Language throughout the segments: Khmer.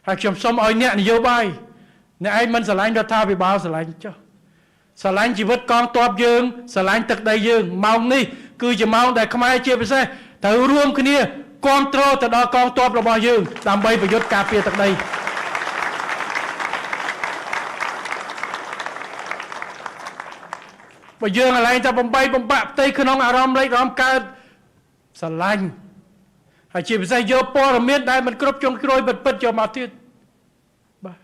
ហើយខ្ញុំសូមឲ្យអ្នកនយោបាយអ្នកឯងមិនស្រឡាញ់រដ្ឋាភិបាលស្រឡាញ់ចុះស្រឡាញ់ជីវិតកងទ័ពយើងស្រឡាញ់ទឹកដីយើងម៉ោងនេះគឺជាម៉ោងដែលខ្មែរជាពិសេសត្រូវរួមគ្នាគ្រប់គ្រងទៅដល់កងទ័ពរបស់យើងដើម្បីប្រយុទ្ធការពារទឹកដីបើយើងកន្លែងតែបំបាក់ផ្ទៃក្នុងអារម្មណ៍លេចអារម្មណ៍កើតស្រឡាញ់ហើយជាពិសេសយកព័ត៌មានដែលមិនគ្រប់ជ្រុងជ្រោយពិតយកមកទៀតបាទ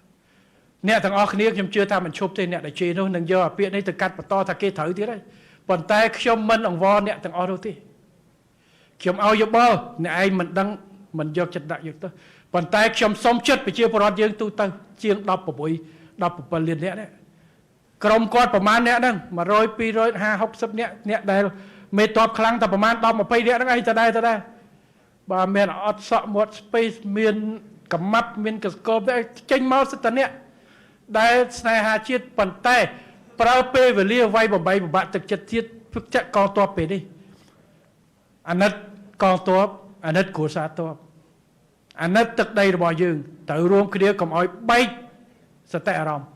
អ្នកទាំងអស់គ្នាខ្ញុំជឿថាមិនឈប់ទេអ្នកដែលជេរនោះនឹងយកអាពាក្យនេះទៅកាត់បន្តថាគេត្រូវទៀតហើយប៉ុន្តែខ្ញុំមិនអង្វរអ្នកទាំងអស់នោះទេខ្ញុំឲ្យយោបល់អ្នកឯងមិនដឹងមិនយកចិត្តដាក់យកទៅប៉ុន្តែខ្ញុំសូមចិត្តប្រជាពលរដ្ឋយើងទូទៅជាង16 17លាននាក់នេះក្រុមគាត់ប្រមាណអ្នកហ្នឹង100 200 50 60អ្នកដែលមេតបខ្លាំងតែប្រមាណ10 20នាក់ហ្នឹងឯងតដែរបើមានអត់សក់មាត់ស្ពេសមានកម្មាត់មានកស្គបចេញមកសិតអ្នកដែលស្នេហាជាតិប៉ុន្តែប្រើពេលវេលាវាយបំបីបំបាក់ទឹកចិត្តទៀតព្រឹកចាក់កងទ័ពពេលនេះអាណិតកងទ័ពអាណិតគ្រួសារទ័ពអាណិតទឹកដីរបស់យើងត្រូវរួមគ្នាកុំឲ្យបែកសតិអារម្មណ៍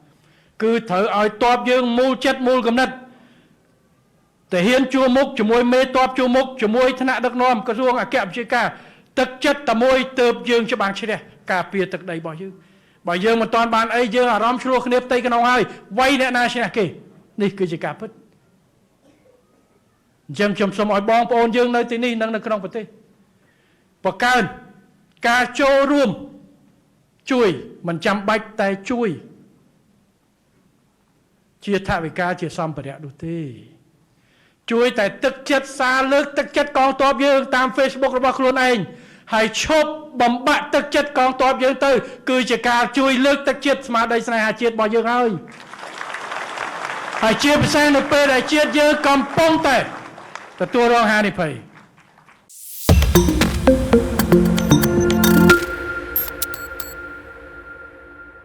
គឺត្រូវឲ្យទ័ពយើងមូលចិត្តមូលគំនិតតែហ៊ានជួមុខជាមួយមេទ័ពជួមុខជាមួយថ្នាក់ដឹកនាំក្រសួងអគ្គវិជ្ជាការទឹកចិត្តតែមួយទើបយើងច្បាស់ឈ្នះការពារទឹកដីរបស់យើងបើយើងមិនតាន់បានអីយើងអារម្មណ៍ឆ្លោះគ្នាផ្ទៃក្នុងហើយវ័យអ្នកណាឈ្នះគេនេះគឺជាការពិតអញ្ចឹងខ្ញុំសូមឲ្យបងប្អូនយើងនៅទីនេះនិងនៅក្នុងប្រទេសបង្កើនការចូលរួមជួយមិនចាំបាច់តែជួយជាថវិកាជាសម្ភារៈនោះទេជួយតែទឹកចិត្តសារលើកទឹកចិត្តកងទ័ពយើងតាម Facebook របស់ខ្លួនឯងហើយឈប់បំបាក់ទឹកចិត្តកងទ័ពយើងទៅគឺជាការជួយលើកទឹកចិត្តស្មារតីស្នេហាជាតិរបស់យើងហើយជាពិសេសនៅពេលដែលជាតិយើងកំពុងតែទទួលរងហានិភ័យ